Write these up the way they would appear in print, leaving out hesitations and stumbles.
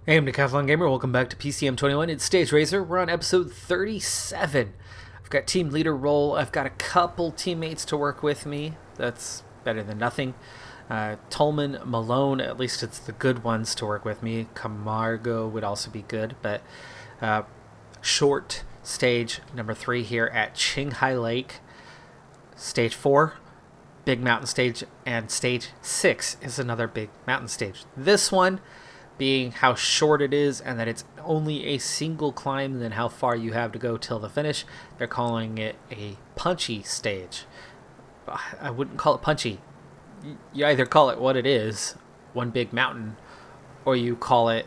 Hey, I'm Decathlon Gamer. Welcome back to PCM21. It's Stage Racer. We're on episode 37. I've got team leader role. I've got a couple teammates to work with me. That's better than nothing. Tolman, Malone, at least it's the good ones to work with me. Camargo would also be good, but short stage number 3 here at Qinghai Lake. Stage 4, big mountain stage, and stage 6 is another big mountain stage. This one being how short it is and that it's only a single climb and then how far you have to go till the finish. They're calling it a punchy stage. I wouldn't call it punchy. You either call it what it is, one big mountain, or you call it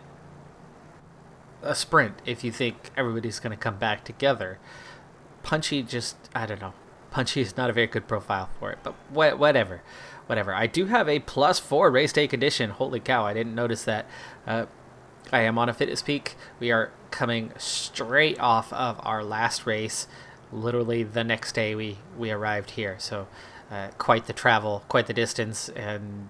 a sprint if you think everybody's going to come back together. Punchy just, I don't know. Punchy is not a very good profile for it, but whatever. I do have a +4 race day condition. Holy cow, I didn't notice that. I am on a fitness peak. We are coming straight off of our last race. Literally the next day we arrived here. So quite the travel, quite the distance. And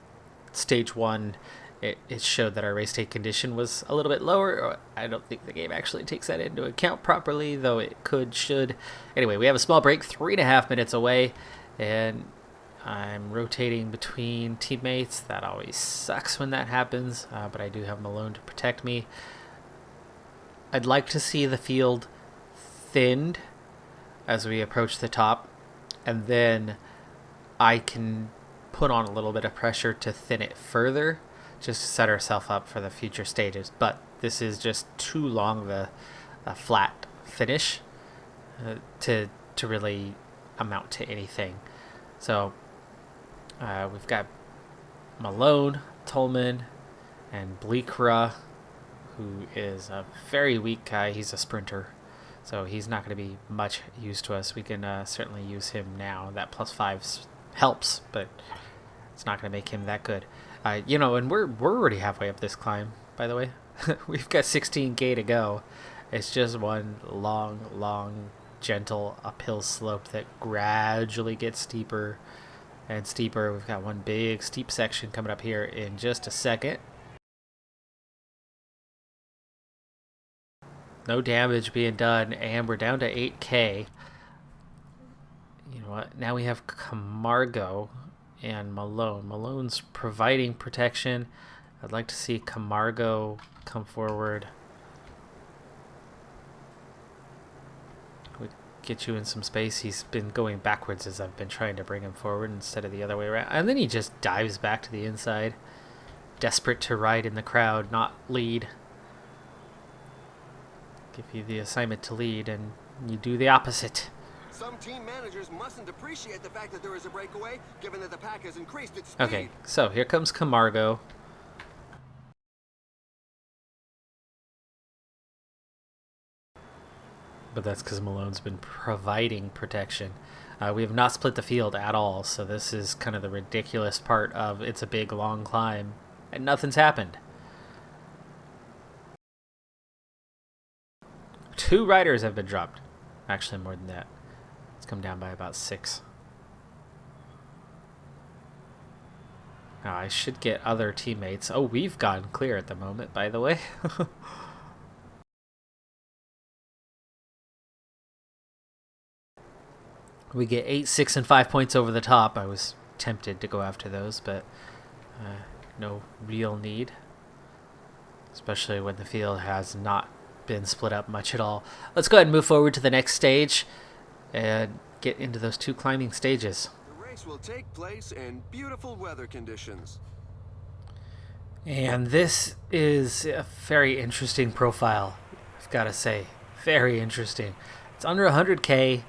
stage 1, it showed that our race day condition was a little bit lower. I don't think the game actually takes that into account properly, though it should. Anyway, we have a small break, 3.5 minutes away. And I'm rotating between teammates. That always sucks when that happens, but I do have Malone to protect me. I'd like to see the field thinned as we approach the top, and then I can put on a little bit of pressure to thin it further, just to set ourselves up for the future stages. But this is just too long the flat finish to really amount to anything. So we've got Malone, Tolman, and Bleekra, who is a very weak guy. He's a sprinter, so he's not going to be much use to us. We can certainly use him now. That +5 helps, but it's not going to make him that good. And we're already halfway up this climb, by the way. We've got 16K to go. It's just one long, gentle uphill slope that gradually gets steeper and steeper. We've got one big steep section coming up here in just a second. No damage being done, and we're down to 8K. You know what? Now we have Camargo and Malone. Malone's providing protection. I'd like to see Camargo come forward. Get you in some space. He's been going backwards as I've been trying to bring him forward instead of the other way around. And then he just dives back to the inside, desperate to ride in the crowd, not lead. Give you the assignment to lead, and you do the opposite. Some team managers mustn't appreciate the fact that there is a breakaway, given that the pack has increased its speed. Okay, so here comes Camargo. But that's because Malone's been providing protection. We have not split the field at all, so this is kind of the ridiculous part of it's a big, long climb, and nothing's happened. 2 riders have been dropped. Actually, more than that. It's come down by about 6. Now, I should get other teammates. Oh, we've gone clear at the moment, by the way. We get 8, 6, and 5 points over the top. I was tempted to go after those, but no real need. Especially when the field has not been split up much at all. Let's go ahead and move forward to the next stage and get into those 2 climbing stages. The race will take place in beautiful weather conditions. And this is a very interesting profile, I've got to say. Very interesting. It's under 100K.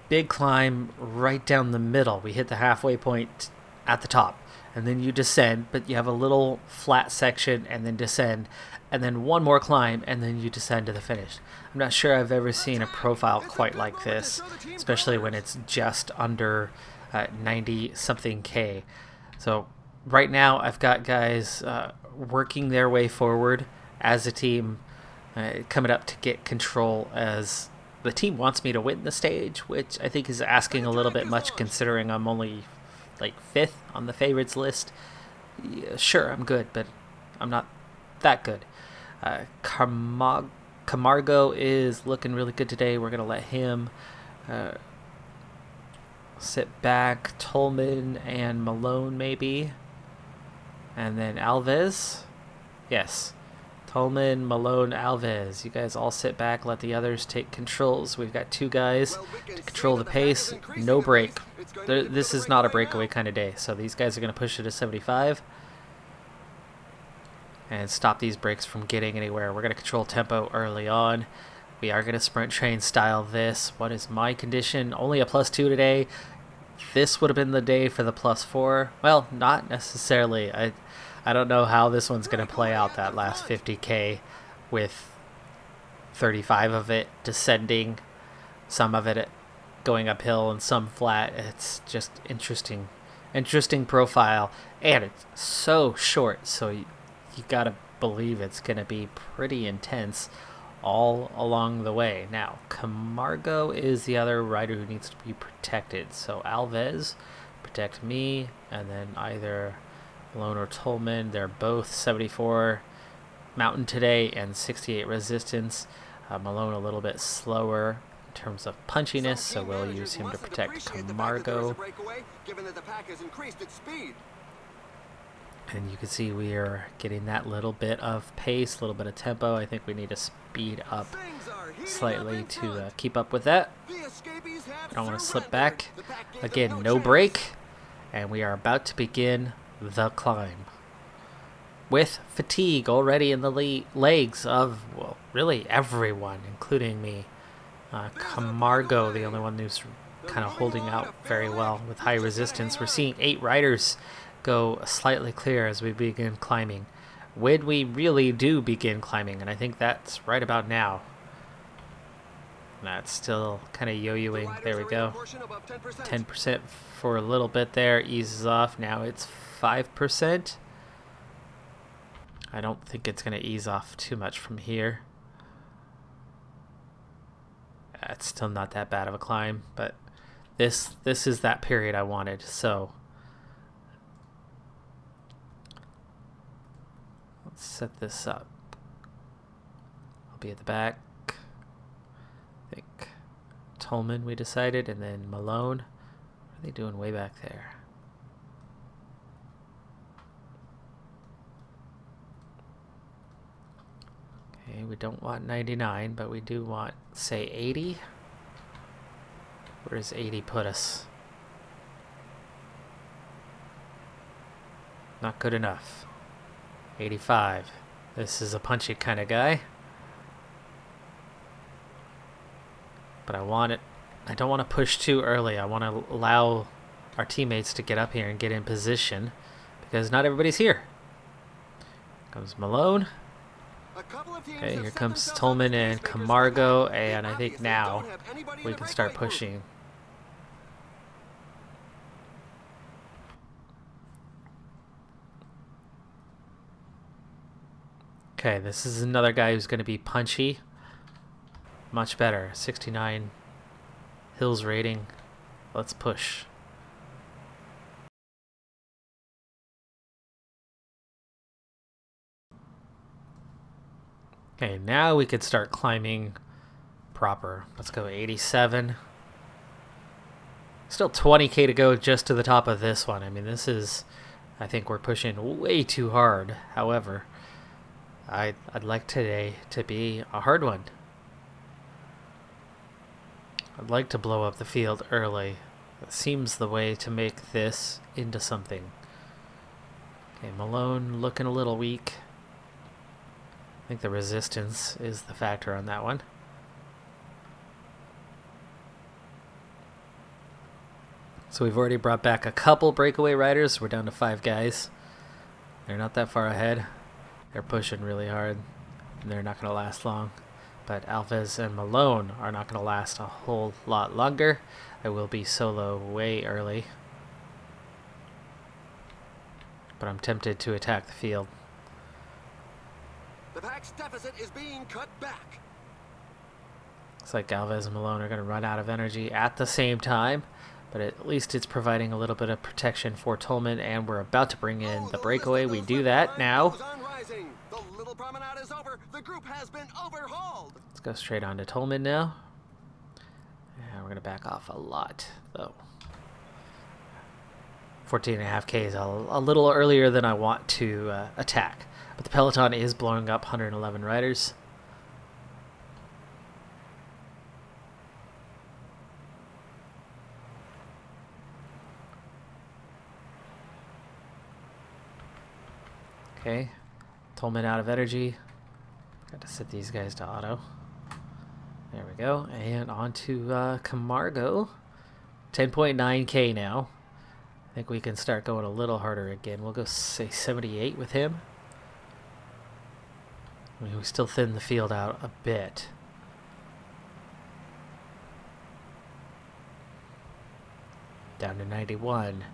Big climb right down the middle. We hit the halfway point at the top, and then you descend, but you have a little flat section and then descend, and then one more climb, and then you descend to the finish. I'm not sure I've ever seen a profile quite like this, especially when it's just under 90-something K. So right now I've got guys working their way forward as a team, coming up to get control as the team wants me to win the stage, which I think is asking a little bit much considering I'm only like 5th on the favorites list. Yeah, sure, I'm good, but I'm not that good. Camargo is looking really good today. We're going to let him sit back. Tolman and Malone maybe. And then Alves. Yes. Tolman, Malone, Alves. You guys all sit back. Let the others take controls. We've got 2 guys to control the pace. No break. This is not a breakaway kind of day. So these guys are going to push it to 75. And stop these breaks from getting anywhere. We're going to control tempo early on. We are going to sprint train style this. What is my condition? Only a +2 today. This would have been the day for the +4. Well, not necessarily. I don't know how this one's going to play out, that last 50K with 35 of it descending, some of it going uphill and some flat. It's just interesting profile, and it's so short, so you gotta believe it's gonna be pretty intense all along the way. Now, Camargo is the other rider who needs to be protected, so Alves, protect me, and then either Malone or Tolman. They're both 74 mountain today and 68 resistance. Malone a little bit slower in terms of punchiness, so we'll use him to protect Camargo. And you can see we are getting that little bit of pace, a little bit of tempo. I think we need to speed up slightly to keep up with that. I don't want to slip back. Again, no break. And we are about to begin the climb. With fatigue already in the legs of, well, really everyone, including me. Camargo, the only one who's kind of holding out very well with high resistance. We're seeing 8 riders go slightly clear as we begin climbing. When we really do begin climbing, and I think that's right about now. That's still kind of yo-yoing. There we go. 10% for a little bit there, eases off. Now it's 5%. I don't think it's going to ease off too much from here. It's still not that bad of a climb, but this is that period I wanted. So let's set this up. I'll be at the back. I think Tolman we decided, and then Malone. What are they doing way back there? Okay, we don't want 99, but we do want, say, 80. Where does 80 put us? Not good enough. 85. This is a punchy kind of guy. But I want it. I don't want to push too early. I want to allow our teammates to get up here and get in position, because not everybody's here. Comes Malone. Okay, here comes Tolman and Camargo, and I think now we can start pushing. Okay, this is another guy who's going to be punchy. Much better. 69 hills rating. Let's push. Okay, now we could start climbing proper. Let's go 87. Still 20k to go just to the top of this one. I mean, this is, I think we're pushing way too hard. However, I'd like today to be a hard one. I'd like to blow up the field early. It seems the way to make this into something. Okay, Malone looking a little weak. I think the resistance is the factor on that one. So we've already brought back a couple breakaway riders. We're down to 5 guys. They're not that far ahead. They're pushing really hard, and they're not going to last long. But Alves and Malone are not going to last a whole lot longer. I will be solo way early. But I'm tempted to attack the field. The pack's deficit is being cut back. Looks like Alves and Malone are going to run out of energy at the same time. But at least it's providing a little bit of protection for Tolman, and we're about to bring in the breakaway. We do that now. The little promenade is over. The The group has been overhauled. Let's go straight on to Tolman now. And we're going to back off a lot, though. 14.5K is a little earlier than I want to attack. But the peloton is blowing up 111 riders. Okay, Tolman out of energy. Got to set these guys to auto. There we go. And on to Camargo. 10.9K now. I think we can start going a little harder again. We'll go say 78 with him. I mean, we still thin the field out a bit. Down to 91.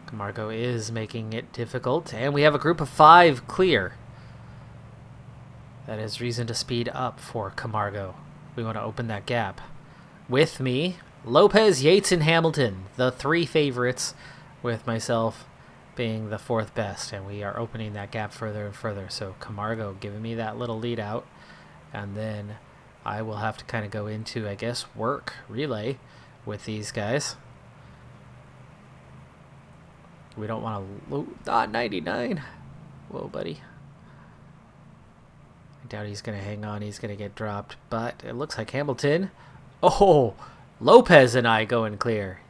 Camargo is making it difficult, and we have a group of 5 clear. That is reason to speed up for Camargo. We want to open that gap. With me, Lopez, Yates, and Hamilton, the 3 favorites, with myself being the 4th best, and we are opening that gap further and further. So Camargo giving me that little lead out, and then I will have to kind of go into, I guess, work relay with these guys. We don't want to 99. Whoa, buddy. I doubt he's going to hang on. He's going to get dropped. But it looks like Hamilton. Oh, Lopez and I going clear.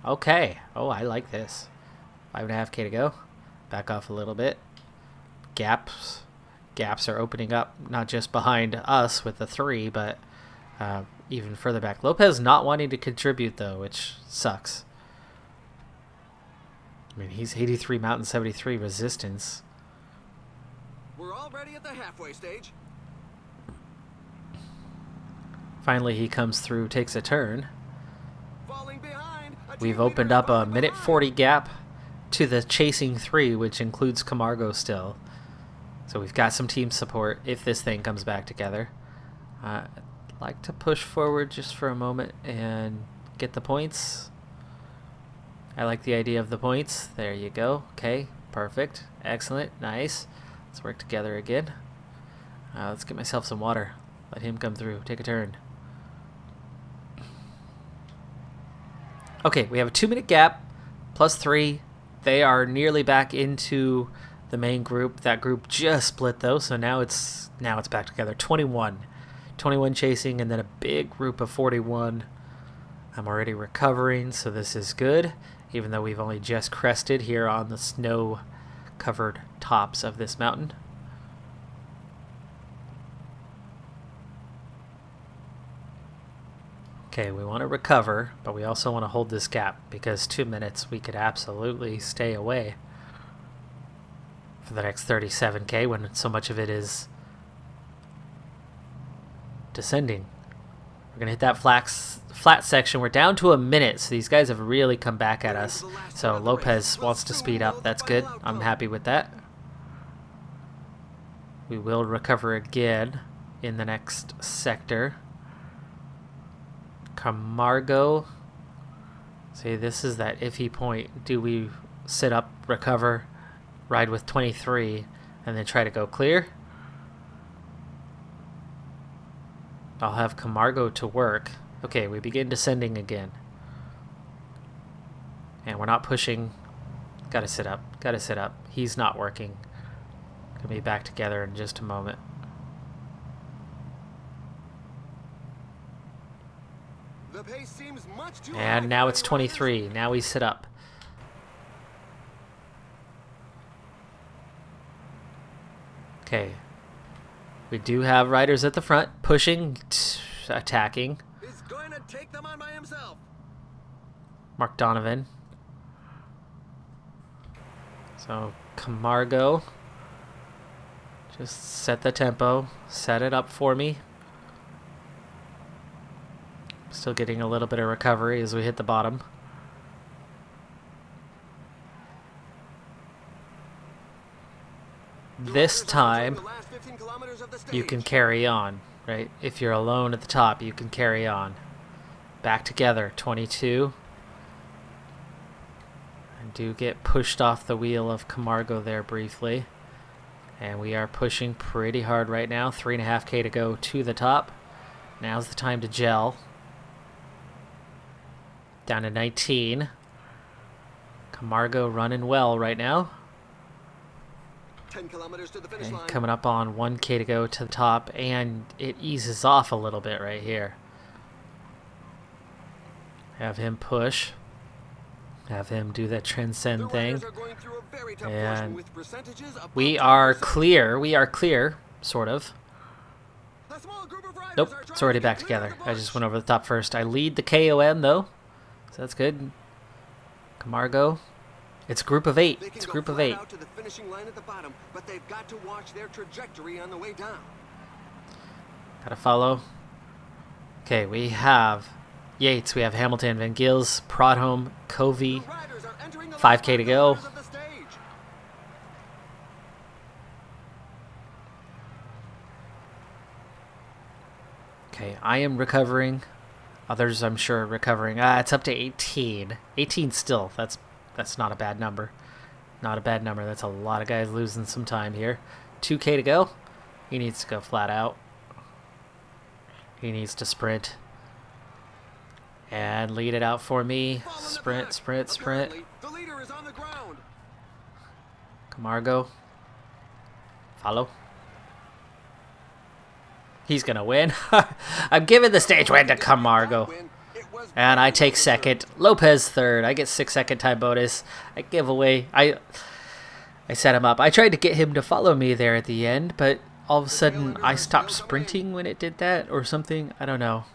Okay. Oh, I like this. 5.5K to go. Back off a little bit. Gaps are opening up, not just behind us with the 3, but even further back. Lopez not wanting to contribute, though, which sucks. I mean, he's 83 mountain, 73 resistance. We're already at the halfway stage. Finally, he comes through, takes a turn. Falling behind. We've opened up a minute 40 gap to the chasing 3, which includes Camargo still. So we've got some team support if this thing comes back together. I'd like to push forward just for a moment and get the points. I like the idea of the points. There you go. Okay, perfect. Excellent. Nice. Let's work together again. Let's get myself some water. Let him come through. Take a turn. Okay, we have a 2-minute gap, plus 3. They are nearly back into the main group. That group just split, though, so now it's back together. 21 chasing, and then a big group of 41. I'm already recovering, so this is good, even though we've only just crested here on the snow-covered tops of this mountain. Okay, we want to recover, but we also want to hold this gap, because 2 minutes we could absolutely stay away for the next 37K when so much of it is descending. We're going to hit that flat section. We're down to a minute, so these guys have really come back at us. So Lopez wants to speed up. That's good. I'm happy with that. We will recover again in the next sector. Camargo. See, this is that iffy point. Do we sit up, recover, ride with 23, and then try to go clear? I'll have Camargo to work. Okay, we begin descending again. And we're not pushing. Gotta sit up. Gotta sit up. He's not working. Gonna be back together in just a moment. The pace seems much too high. And now it's 23. Now we sit up. Okay. We do have riders at the front, pushing, attacking. He's going to take them on by himself. Mark Donovan. So, Camargo. Just set the tempo. Set it up for me. Still getting a little bit of recovery as we hit the bottom. This time, you can carry on, right? If you're alone at the top, you can carry on. Back together, 22. I do get pushed off the wheel of Camargo there briefly. And we are pushing pretty hard right now. 3.5K to go to the top. Now's the time to gel. Down to 19. Camargo running well right now. 10 kilometers to the finish line. Coming up on 1K to go to the top, and it eases off a little bit right here. Have him push. Have him do that transcend thing. And we are clear. We are clear, sort of. Nope, it's already back together. I just went over the top first. I lead the KOM, though, so that's good. Camargo. It's a group of 8. It's a group of 8. Gotta follow. Okay, we have Yates, we have Hamilton, Van Gils, Prodholm, Covey. 5K to go. Okay, I am recovering. Others, I'm sure, are recovering. It's up to 18. 18 still. That's not a bad number. Not a bad number. That's a lot of guys losing some time here. 2K to go. He needs to go flat out. He needs to sprint. And lead it out for me. Sprint, sprint, sprint. Camargo. Follow. He's going to win. I'm giving the stage win to Camargo. And I take second. Lopez third. I get 6-second time bonus. I give away. I set him up. I tried to get him to follow me there at the end, but all of a sudden I stopped sprinting when it did that or something. I don't know.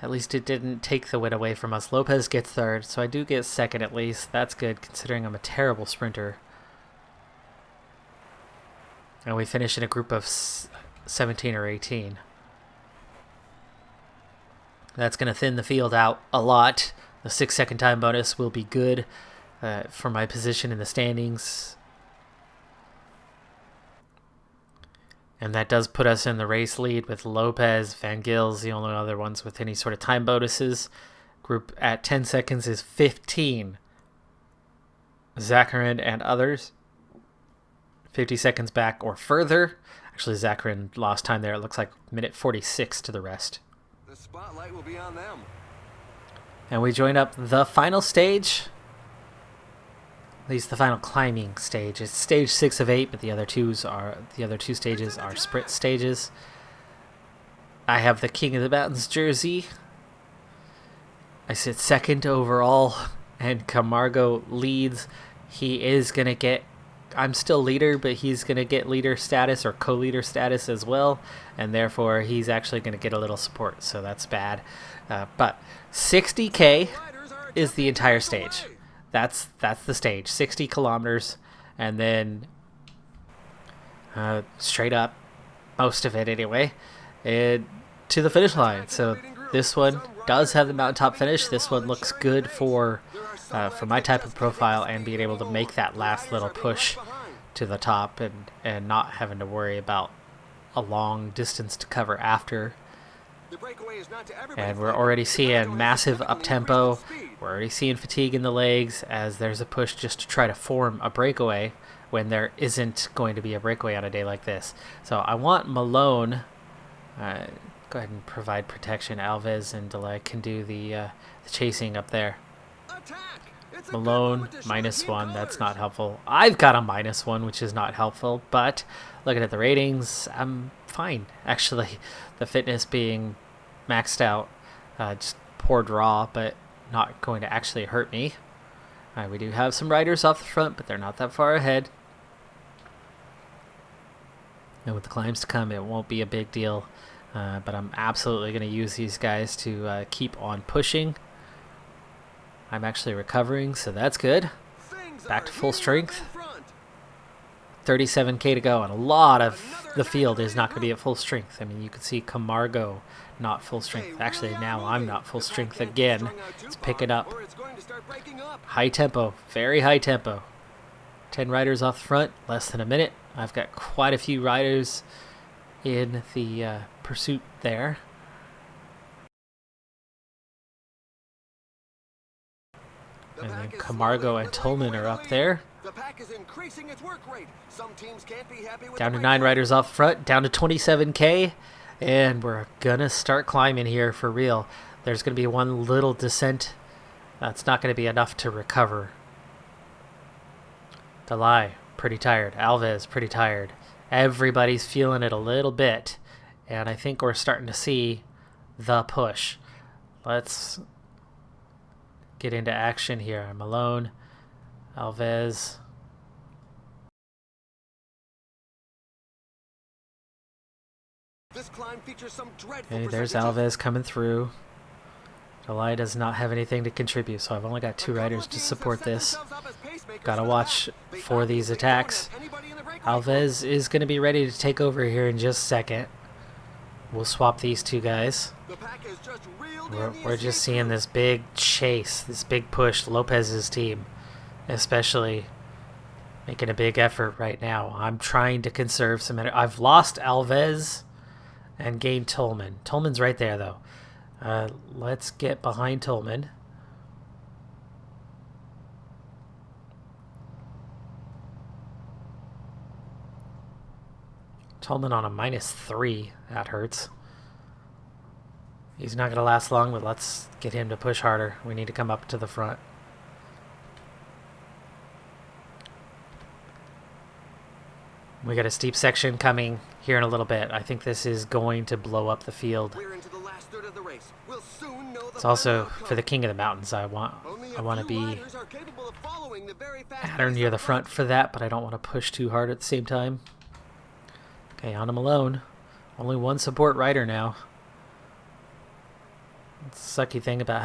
At least it didn't take the win away from us. Lopez gets third, so I do get second at least. That's good considering I'm a terrible sprinter. And we finish in a group of 17 or 18. That's going to thin the field out a lot. The 6-second time bonus will be good for my position in the standings. And that does put us in the race lead with Lopez, Van Gils, the only other ones with any sort of time bonuses. Group at 10 seconds is 15. Zacharin and others. 50 seconds back or further. Actually, Zacharin lost time there. It looks like minute 46 to the rest. The spotlight will be on them. And we join up the final stage. At least the final climbing stage. It's stage 6 of 8, but the other two stages are sprint stages. I have the King of the Mountains jersey. I sit second overall, and Camargo leads. He is going to get... I'm still leader, but he's going to get leader status or co-leader status as well, and therefore he's actually going to get a little support, so that's bad. But 60K is the entire stage. That's the stage, 60 kilometers, and then straight up, most of it anyway, to the finish line. So this one does have the mountaintop finish. This one looks good for my type of profile and being able to make that last little push to the top and not having to worry about a long distance to cover after. And we're already seeing massive up-tempo. We're already seeing fatigue in the legs as there's a push just to try to form a breakaway when there isn't going to be a breakaway on a day like this. So I want Malone, go ahead and provide protection. Alves and Delay can do the chasing up there. Malone, -1, that's not helpful. I've got a -1, which is not helpful, but looking at the ratings, I'm fine. Actually, the fitness being maxed out, just poor draw, but not going to actually hurt me. We do have some riders off the front, but they're not that far ahead. And with the climbs to come, it won't be a big deal, but I'm absolutely going to use these guys to keep on pushing. I'm actually recovering, so that's good. Back to full strength. 37K to go, and a lot of the field is not going to be at full strength. I mean, you can see Camargo not full strength. Actually, now I'm not full strength again. Let's pick it up. High tempo, very high tempo. 10 riders off the front, less than a minute. I've got quite a few riders in the pursuit there. And then Camargo and Tolman are up there. The pack is increasing its work rate. Some teams can't be happy with Down to 9 riders off front, down to 27K. And we're gonna start climbing here for real. There's gonna be one little descent. That's not gonna be enough to recover. Delay, pretty tired. Alves, pretty tired. Everybody's feeling it a little bit. And I think we're starting to see the push. Let's get into action here. I'm alone. Alves. This climb features some dreadful Okay, there's percentages. Alves coming through. Delay does not have anything to contribute, so I've only got 2 riders to support this. Gotta watch for these attacks. Alves is going to be ready to take over here in just a second. We'll swap these 2 guys. We're just seeing this big chase, this big push. Lopez's team, especially, making a big effort right now. I'm trying to conserve some energy. I've lost Alves and gained Tolman. Tolman's right there, though. Let's get behind Tolman. Tolman on a -3. That hurts. He's not going to last long, but let's get him to push harder. We need to come up to the front. We got a steep section coming here in a little bit. I think this is going to blow up the field. We're into the last third of the race. We'll soon know the It's also final for the outcome. King of the Mountains. I want to be Riders are capable of following the very fast at or pace near of the front for that, but I don't want to push too hard at the same time. Okay, on him alone. Only 1 support rider now. It's the sucky thing about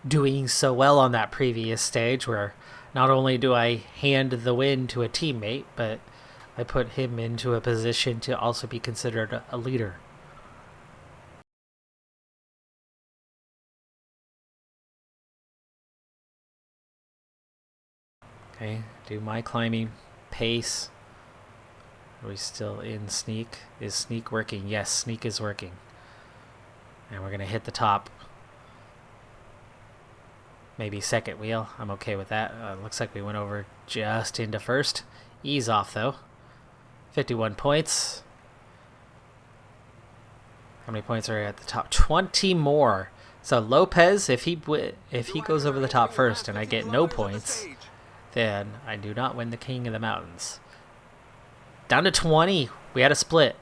doing so well on that previous stage, where not only do I hand the win to a teammate, but I put him into a position to also be considered a leader. Okay, do my climbing pace. Are we still in sneak? Is sneak working? Yes, sneak is working. And we're going to hit the top. Maybe second wheel. I'm okay with that. Looks like we went over just into first. Ease off, though. 51 points. How many points are at the top? 20 more. So Lopez, if he goes over the top first and I get no points, then I do not win the King of the Mountains. Down to 20. We had a split.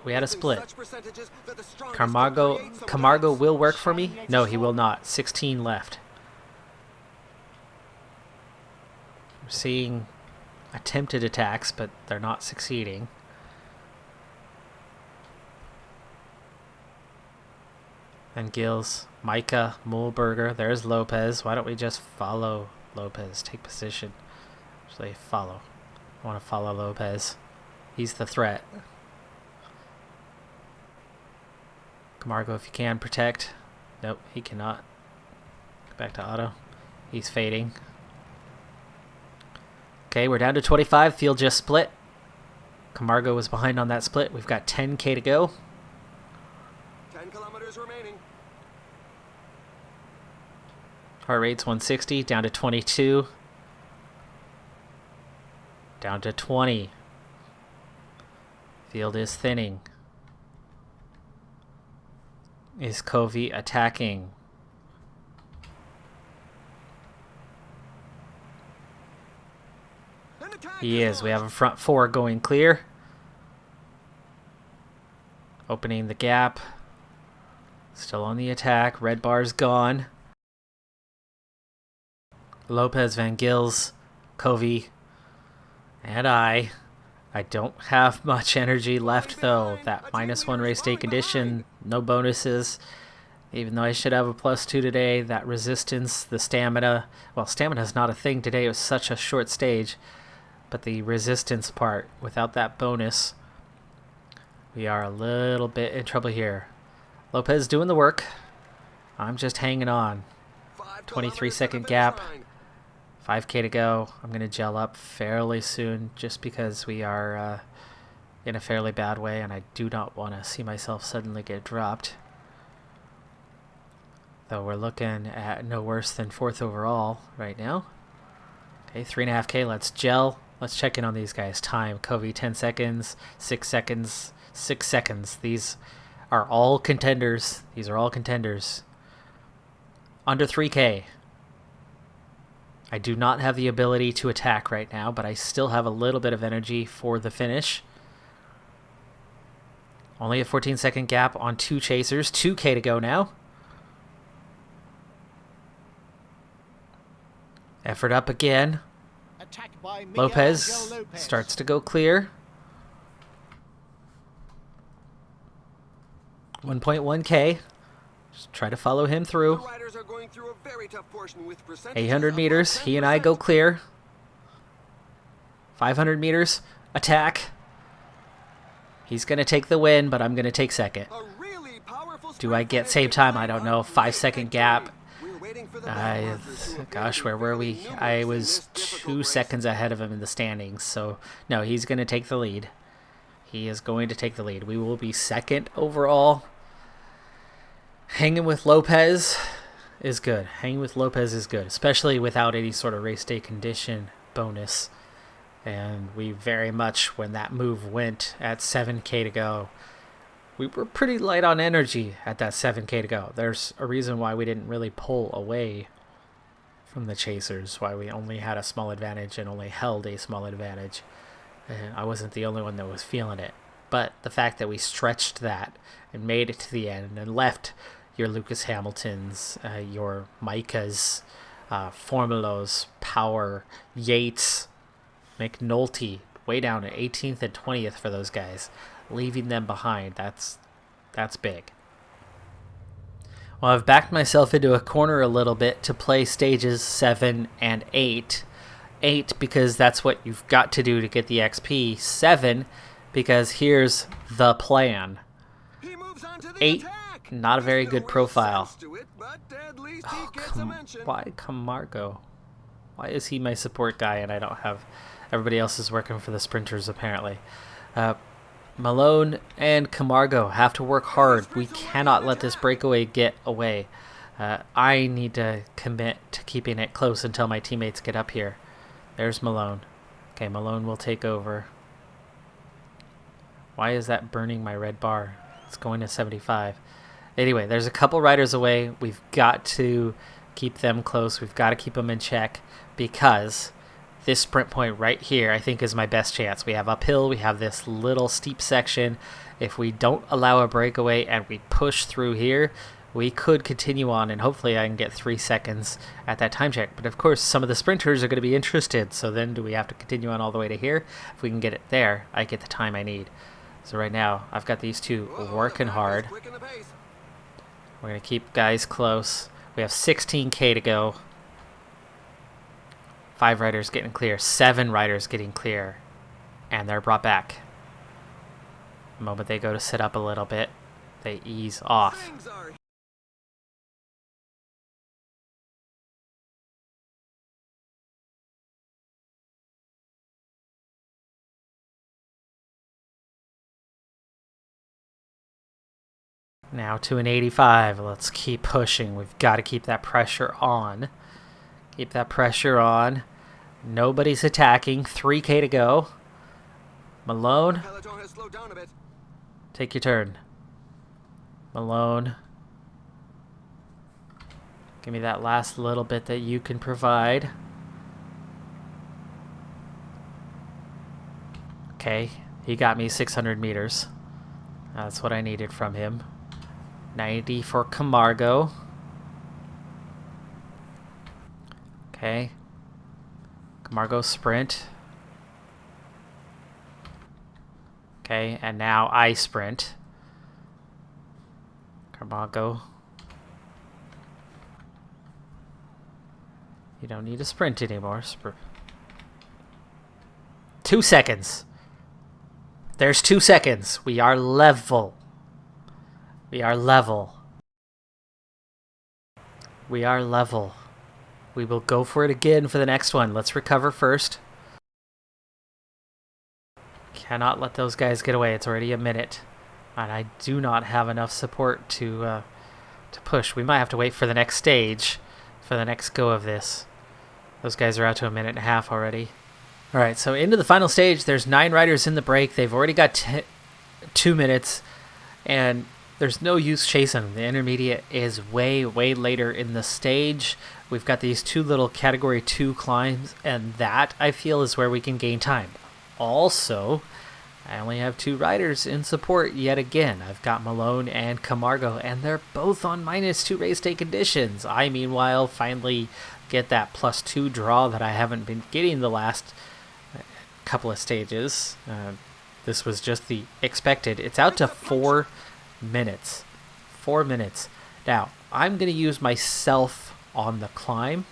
Camargo will work for me? No, he will not. 16 left. We're seeing attempted attacks, but they're not succeeding. And Gills, Micah, Mulberger. There's Lopez. Why don't we just follow Lopez? Take position. Actually, follow. I want to follow Lopez. He's the threat. Camargo, if you can, protect. Nope, he cannot. Go back to auto. He's fading. Okay, we're down to 25. Field just split. Camargo was behind on that split. We've got 10K to go. 10 kilometers remaining. Heart rate's 160, down to 22. Down to 20. Field is thinning. Is Covey attacking? He is. We have a front 4 going clear. Opening the gap. Still on the attack. Red bar's gone. Lopez, Van Gils, Covey, and I don't have much energy left, though. That -1 race day condition, no bonuses. Even though I should have a +2 today, that resistance, the stamina. Well, stamina is not a thing today. It was such a short stage. But the resistance part, without that bonus, we are a little bit in trouble here. Lopez doing the work. I'm just hanging on. 23-second gap. 5K to go. I'm going to gel up fairly soon just because we are in a fairly bad way and I do not want to see myself suddenly get dropped. Though we're looking at no worse than 4th overall right now. Okay, 3.5K, let's gel. Let's check in on these guys. Time, Covey, 10 seconds, 6 seconds, 6 seconds. These are all contenders. These are all contenders. Under 3K. I do not have the ability to attack right now, but I still have a little bit of energy for the finish. Only a 14-second gap on 2 chasers. 2K to go now. Effort up again. Lopez starts to go clear. 1.1K. Just try to follow him through. 800 meters. He and I go clear. 500 meters. Attack. He's going to take the win, but I'm going to take second. Do I get save time? I don't know. 5-second gap. Gosh, where were we? I was 2 seconds ahead of him in the standings. So, no, he's going to take the lead. He is going to take the lead. We will be second overall. Hanging with Lopez is good. Hanging with Lopez is good, especially without any sort of race day condition bonus. And we very much, when that move went at 7K to go, we were pretty light on energy at that 7K to go. There's a reason why we didn't really pull away from the chasers, why we only had a small advantage and only held a small advantage. And I wasn't the only one that was feeling it. But the fact that we stretched that and made it to the end and left your Lucas Hamiltons, your Micahs, Formulos, Power, Yates, McNulty, way down to 18th and 20th for those guys, leaving them behind, that's big. Well, I've backed myself into a corner a little bit to play stages 7 and 8. 8 because that's what you've got to do to get the XP. 7 because here's the plan. 8, not a very good profile. Why Camargo? Why is he my support guy and I don't have... Everybody else is working for the sprinters, apparently. Malone and Camargo have to work hard. We cannot let this breakaway get away. I need to commit to keeping it close until my teammates get up here. There's Malone. Okay, Malone will take over. Why is that burning my red bar? It's going to 75. Anyway, there's a couple riders away. We've got to keep them close. We've got to keep them in check because this sprint point right here, I think, is my best chance. We have uphill. We have this little steep section. If we don't allow a breakaway and we push through here, we could continue on, and hopefully I can get 3 seconds at that time check. But of course, some of the sprinters are going to be interested. So then do we have to continue on all the way to here? If we can get it there, I get the time I need. So right now, I've got these two working hard. We're going to keep guys close. We have 16K to go. 5 riders getting clear, 7 riders getting clear, and they're brought back. The moment they go to sit up a little bit, they ease off. Now to an 85. Let's keep pushing. We've got to keep that pressure on. Keep that pressure on. Nobody's attacking. 3K to go. Malone. Take your turn. Malone. Give me that last little bit that you can provide. Okay. He got me 600 meters. That's what I needed from him. 90 for Camargo. Okay. Camargo sprint. Okay, and now I sprint. Camargo. You don't need to sprint anymore. 2 seconds. There's 2 seconds. We are level. We are level. We are level. We will go for it again for the next one. Let's recover first. Cannot let those guys get away. It's already a minute. And I do not have enough support to to push. We might have to wait for the next stage, for the next go of this. Those guys are out to 1.5 minutes already. All right, so into the final stage. There's 9 riders in the break. They've already got 2 minutes, and there's no use chasing them. The intermediate is way, way later in the stage. We've got these 2 little Category 2 climbs, and that, I feel, is where we can gain time. Also, I only have 2 riders in support yet again. I've got Malone and Camargo, and they're both on -2 race day conditions. I, meanwhile, finally get that +2 draw that I haven't been getting the last couple of stages. This was just the expected. It's out to 4 minutes. 4 minutes. Now, I'm going to use myself on the climb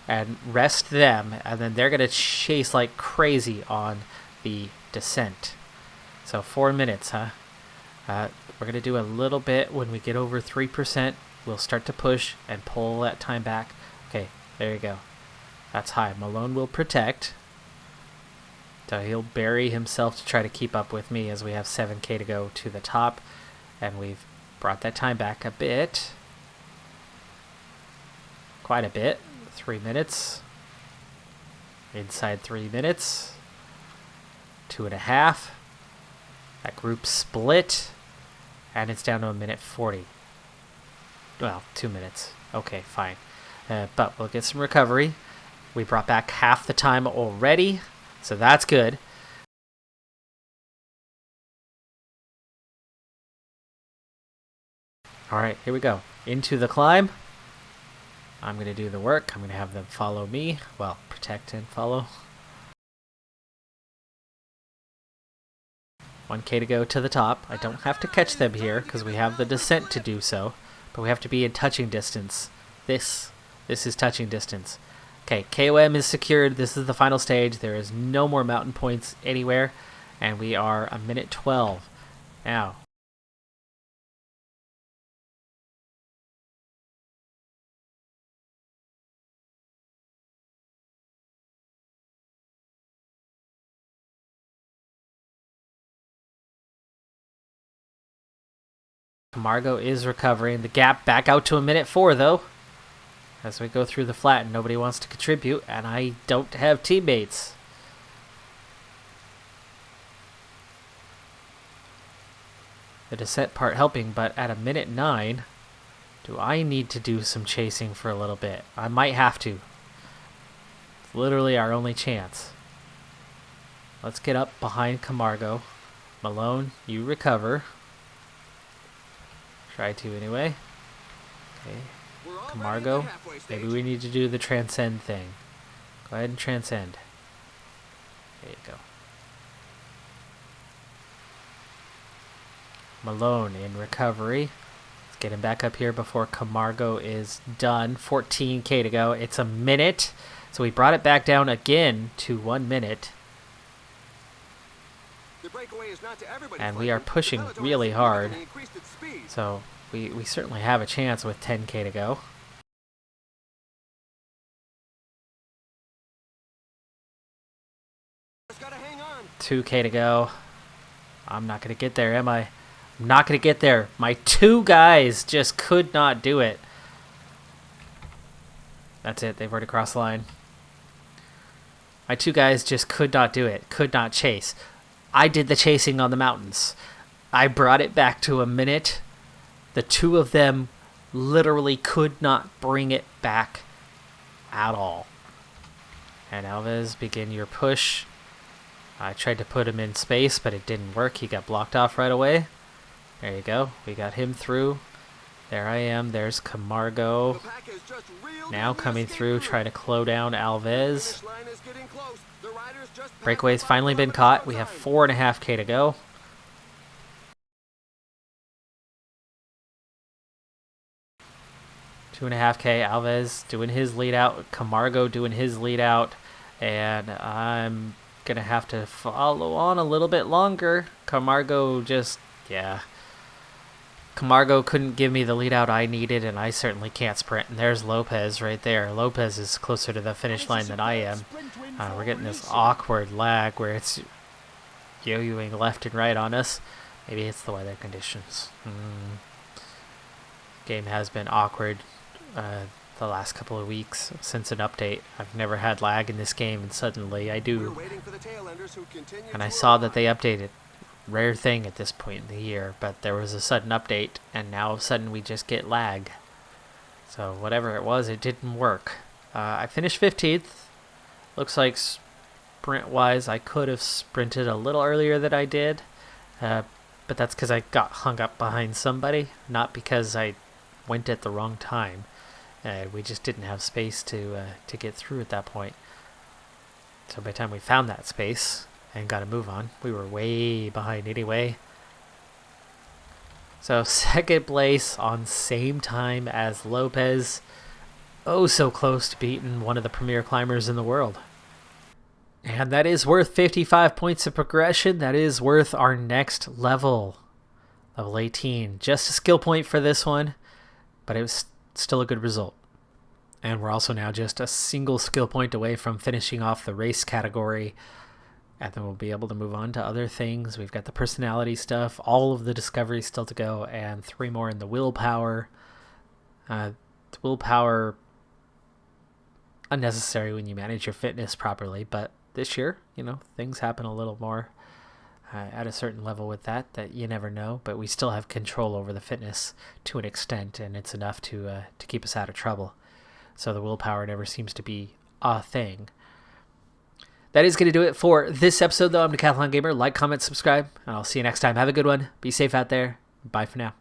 and rest them, and then they're going to chase like crazy on the descent. So 4 minutes, huh? We're going to do a little bit. When we get over 3%, we'll start to push and pull that time back. Okay, there you go. That's high. Malone will protect. So he'll bury himself to try to keep up with me as we have 7K to go to the top. And we've brought that time back a bit. Quite a bit. 3 minutes. Inside 3 minutes. 2.5. That group split. And it's down to 1:40. Well, 2 minutes. Okay, fine. But we'll get some recovery. We brought back half the time already, so that's good. All right, here we go. Into the climb. I'm going to do the work. I'm going to have them follow me. Well, protect and follow. 1K to go to the top. I don't have to catch them here because we have the descent to do so, but we have to be in touching distance. This is touching distance. Okay, KOM is secured. This is the final stage. There is no more mountain points anywhere, and we are 1:12. Now, Camargo is recovering. The gap back out to 1:04 though. As we go through the flat and nobody wants to contribute, and I don't have teammates. The descent part helping, but at 1:09, do I need to do some chasing for a little bit? I might have to. It's literally our only chance. Let's get up behind Camargo. Malone, you recover. Try to anyway. Okay. Camargo, maybe we need to do the transcend thing. Go ahead and transcend. There you go. Malone in recovery. Let's get him back up here before Camargo is done. 14K to go. It's 1 minute. So we brought it back down again to 1 minute. And we are pushing really hard. So we certainly have a chance with 10K to go. Gotta hang on. 2K to go. I'm not going to get there, am I? I'm not going to get there. My 2 guys just could not do it. That's it. They've already crossed the line. My 2 guys just could not do it. Could not chase. I did the chasing on the mountains. I brought it back to 1 minute. The 2 of them literally could not bring it back at all. And Alves, begin your push. I tried to put him in space, but it didn't work. He got blocked off right away. There you go. We got him through. There I am. There's Camargo. Now coming through, trying to slow down Alves. Breakaway's finally been caught. We have 4.5K to go. Two and a half K. Alves doing his lead out. Camargo doing his lead out. And I'm going to have to follow on a little bit longer. Camargo just, yeah. Camargo couldn't give me the lead out I needed, and I certainly can't sprint. And there's Lopez right there. Lopez is closer to the finish line than I am. We're getting this awkward lag where it's yo-yoing left and right on us. Maybe it's the weather conditions. Game has been awkward the last couple of weeks since an update. I've never had lag in this game, and suddenly I do. And I saw that they updated. Rare thing at this point in the year, but there was a sudden update, and now all of a sudden we just get lag. So whatever it was, it didn't work. I finished 15th. Looks like sprint-wise, I could have sprinted a little earlier than I did, but that's because I got hung up behind somebody, not because I went at the wrong time. We just didn't have space to get through at that point. So by the time we found that space and got a move on, we were way behind anyway. So second place on same time as Lopez. Oh, so close to beating one of the premier climbers in the world. And that is worth 55 points of progression. That is worth our next level. Level 18. Just a skill point for this one, but it was still a good result. And we're also now just a single skill point away from finishing off the race category. And then we'll be able to move on to other things. We've got the personality stuff, all of the discoveries still to go, and 3 more in the willpower. The willpower, unnecessary when you manage your fitness properly, but this year, things happen a little more at a certain level with that you never know, but we still have control over the fitness to an extent, and it's enough to keep us out of trouble. So the willpower never seems to be a thing. That is going to do it for this episode, though. I'm Decathlon Gamer. Like, comment, subscribe, and I'll see you next time. Have a good one. Be safe out there. Bye for now.